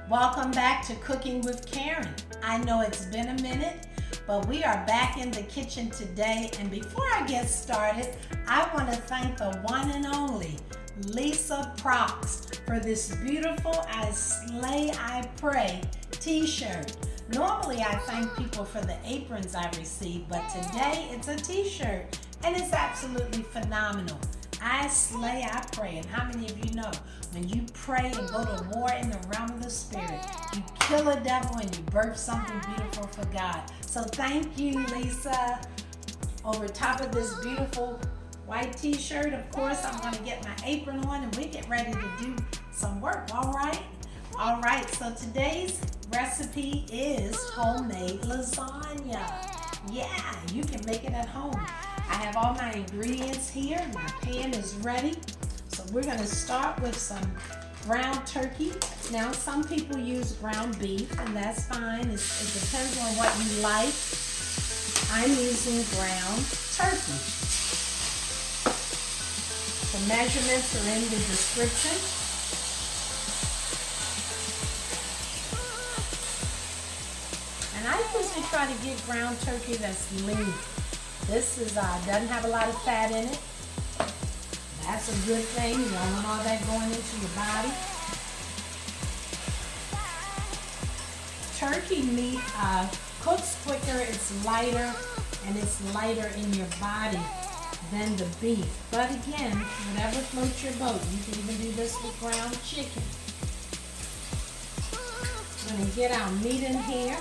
Welcome back to Cooking with Karen. I know it's been a minute, but we are back in the kitchen today. And before I get started, I want to thank the one and only Lisa Prox for this beautiful I Slay, I Pray t-shirt. Normally I thank people for the aprons I receive, but today it's a t-shirt and it's absolutely phenomenal. I slay, I pray. And how many of you know when you pray and go to war in the realm of the spirit, you kill a devil and you birth something beautiful for God. So thank you, Lisa. Over top of this beautiful white t-shirt, of course, I'm going to get my apron on and we get ready to do some work, all right? All right, so today's recipe is homemade lasagna. Yeah, you can make it at home. I have all my ingredients here. My pan is ready. So we're going to start with some ground turkey. Now, some people use ground beef, and that's fine. It depends on what you like. I'm using ground turkey. The measurements are in the description. And I usually try to get ground turkey that's lean. This is doesn't have a lot of fat in it. That's a good thing. You don't want all that going into your body. Turkey meat cooks quicker, it's lighter, and it's lighter in your body than the beef. But again, whatever floats your boat. You can even do this with ground chicken. We're going to get our meat in here.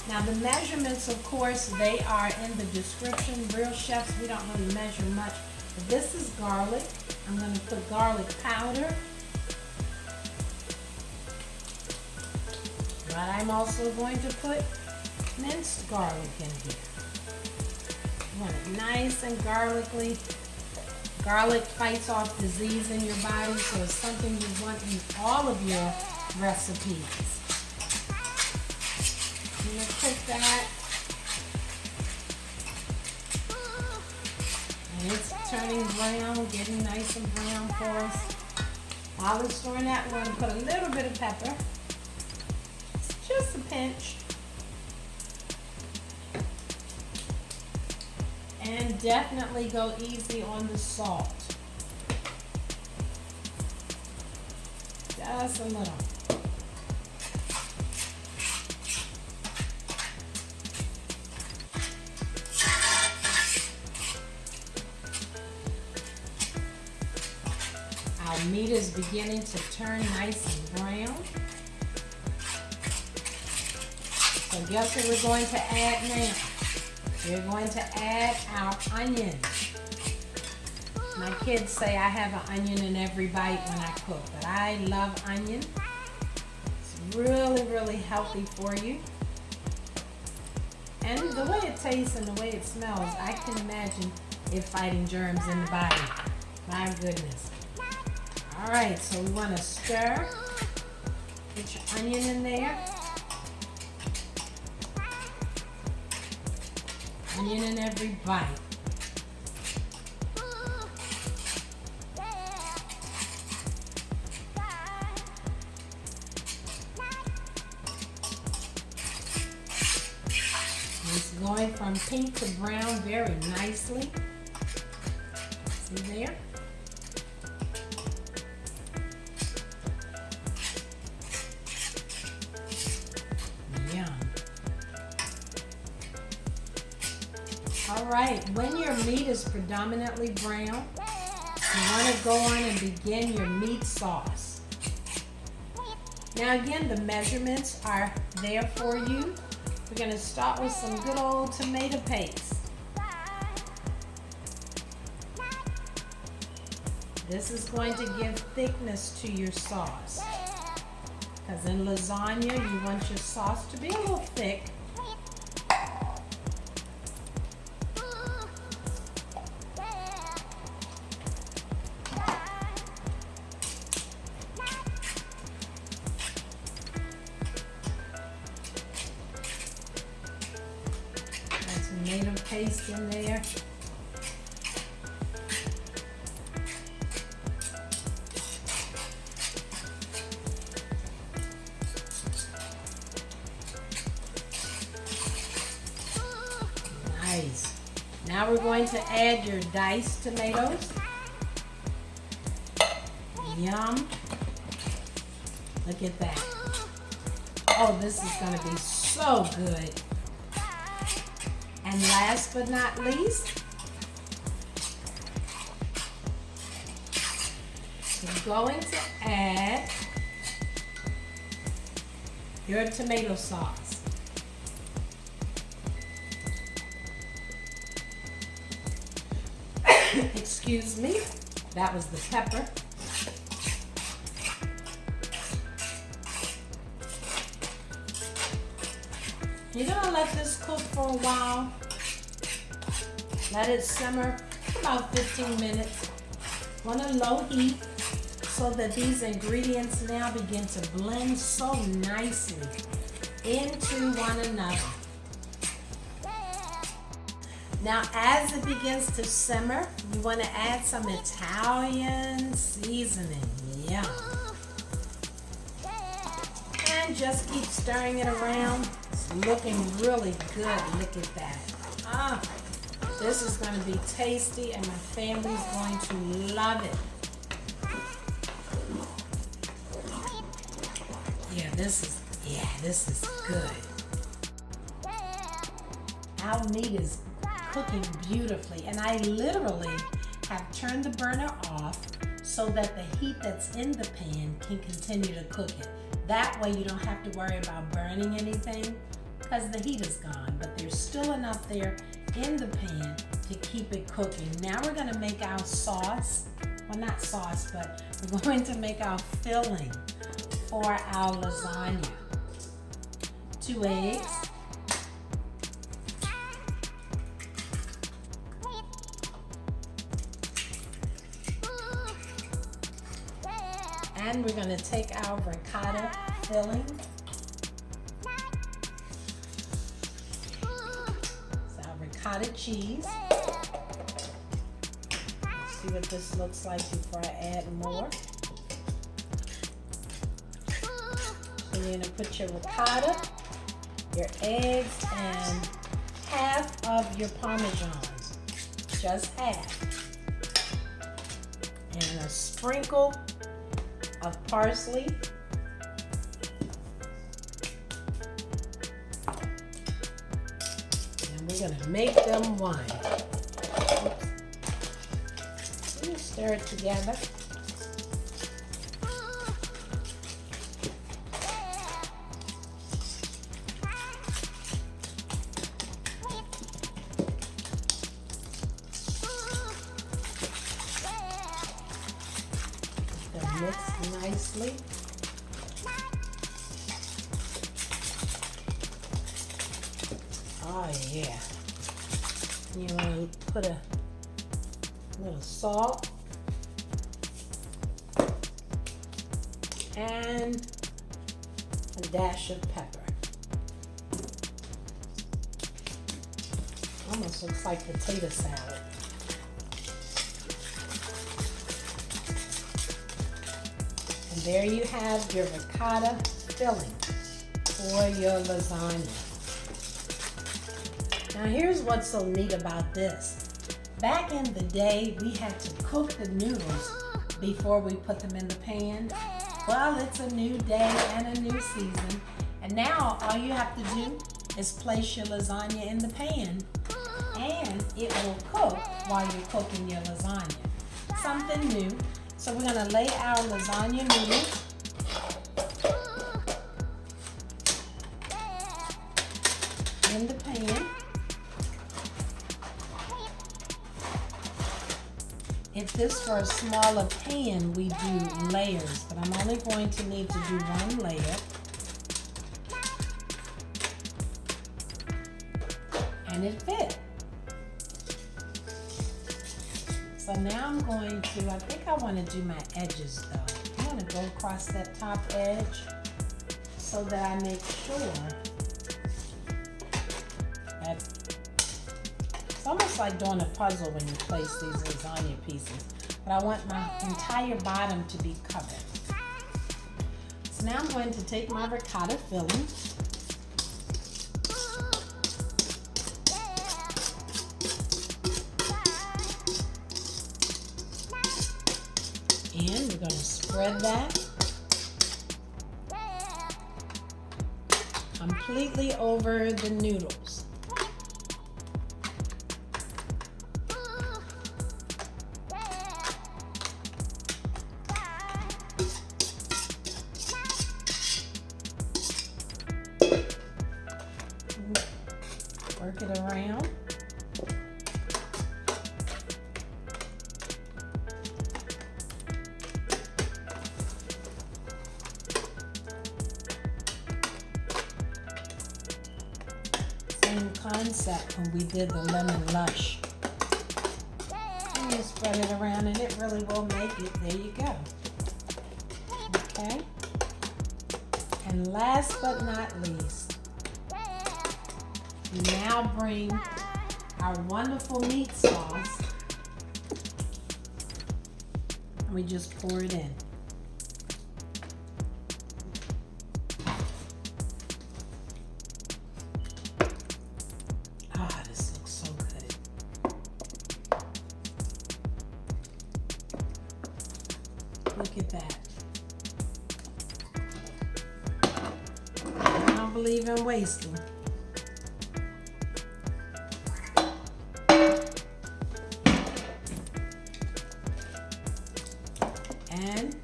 Now the measurements, of course, they are in the description. Real chefs, we don't really measure much. But this is garlic. I'm going to put garlic powder. But I'm also going to put minced garlic in here. You want it nice and garlicky. Garlic fights off disease in your body, so it's something you want in all of your recipes. I'm going to cook that. And it's turning brown, getting nice and brown for us. While it's doing that, we're going to put a little bit of pepper. Just a pinch. And definitely go easy on the salt. Just a little. Our meat is beginning to turn nice and brown. So guess what we're going to add now? We're going to add our onion. My kids say I have an onion in every bite when I cook, but I love onion. It's really, really healthy for you. And the way it tastes and the way it smells, I can imagine it fighting germs in the body. My goodness. All right, so we want to stir. Put your onion in there. Onion in every bite. It's going from pink to brown very nicely. See there? All right, when your meat is predominantly brown, you want to go on and begin your meat sauce. Now again, the measurements are there for you. We're going to start with some good old tomato paste. This is going to give thickness to your sauce. Because in lasagna, you want your sauce to be a little thick. Tomato paste in there. Nice. Now we're going to add your diced tomatoes. Yum. Look at that. Oh, this is going to be so good. And last but not least, we're going to add your tomato sauce. Excuse me, that was the pepper. You're gonna let this cook for a while. Let it simmer for about 15 minutes on a low heat so that these ingredients now begin to blend so nicely into one another. Now, as it begins to simmer, you want to add some Italian seasoning. Yum. And just keep stirring it around. It's looking really good. Look at that. This is going to be tasty and my family's going to love it. Yeah, this is good. Our meat is cooking beautifully, and I literally have turned the burner off so that the heat that's in the pan can continue to cook it. That way you don't have to worry about burning anything because the heat is gone, but there's still enough there in the pan to keep it cooking. Now we're going to make our sauce. Well, not sauce, but we're going to make our filling for our lasagna. 2 eggs. And we're going to take our ricotta filling. It's our ricotta cheese. Let's see what this looks like before I add more. So you're going to put your ricotta, your eggs, and half of your parmesan. Just half. And a sprinkle of parsley. And we're going to make them one. Stir it together. Mix nicely. Oh yeah. You want to put a little salt and a dash of pepper. Almost looks like potato salad. And there you have your ricotta filling for your lasagna. Now here's what's so neat about this. Back in the day, we had to cook the noodles before we put them in the pan. Well, it's a new day and a new season. And now all you have to do is place your lasagna in the pan and it will cook while you're cooking your lasagna. Something new. So we're going to lay our lasagna noodles in the pan. If this were a smaller pan, we do layers, but I'm only going to need to do one layer. And it fit. So now I'm going to, I think I want to do my edges though. I'm going to go across that top edge so that I make sure that it's almost like doing a puzzle when you place these lasagna pieces. But I want my entire bottom to be covered. So now I'm going to take my ricotta filling spread that completely over the noodles. Work it around. Same concept when we did the lemon lush. And you spread it around and it really will make it. There you go. Okay. And last but not least, we now bring our wonderful meat sauce and we just pour it in. Ah, this looks so good. Look at that. I don't believe in wasting. And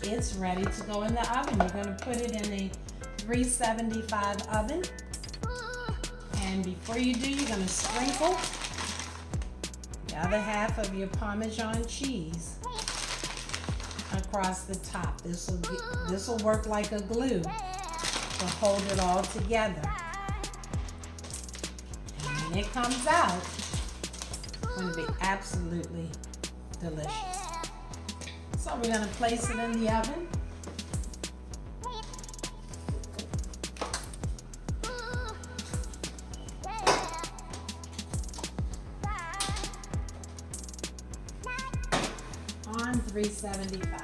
it's ready to go in the oven. You're going to put it in a 375 oven. And before you do, you're going to sprinkle the other half of your Parmesan cheese across the top. This will work like a glue to hold it all together. And when it comes out, it's going to be absolutely delicious. So we're going to place it in the oven. On 375.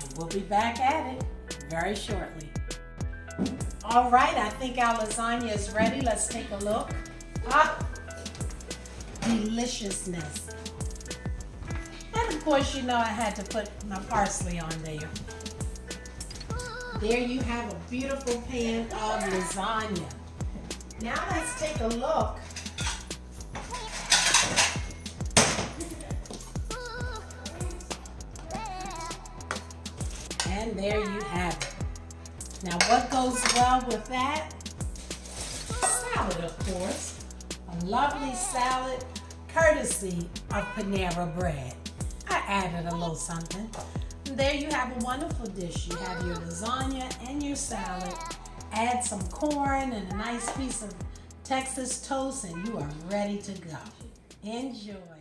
And we'll be back at it very shortly. All right, I think our lasagna is ready. Let's take a look. Ah, deliciousness. And of course, you know I had to put my parsley on there. There you have a beautiful pan of lasagna. Now let's take a look. And there you have it. Now what goes well with that? Salad, of course. A lovely salad courtesy of Panera Bread. I added a little something. And there you have a wonderful dish. You have your lasagna and your salad. Add some corn and a nice piece of Texas toast and you are ready to go. Enjoy.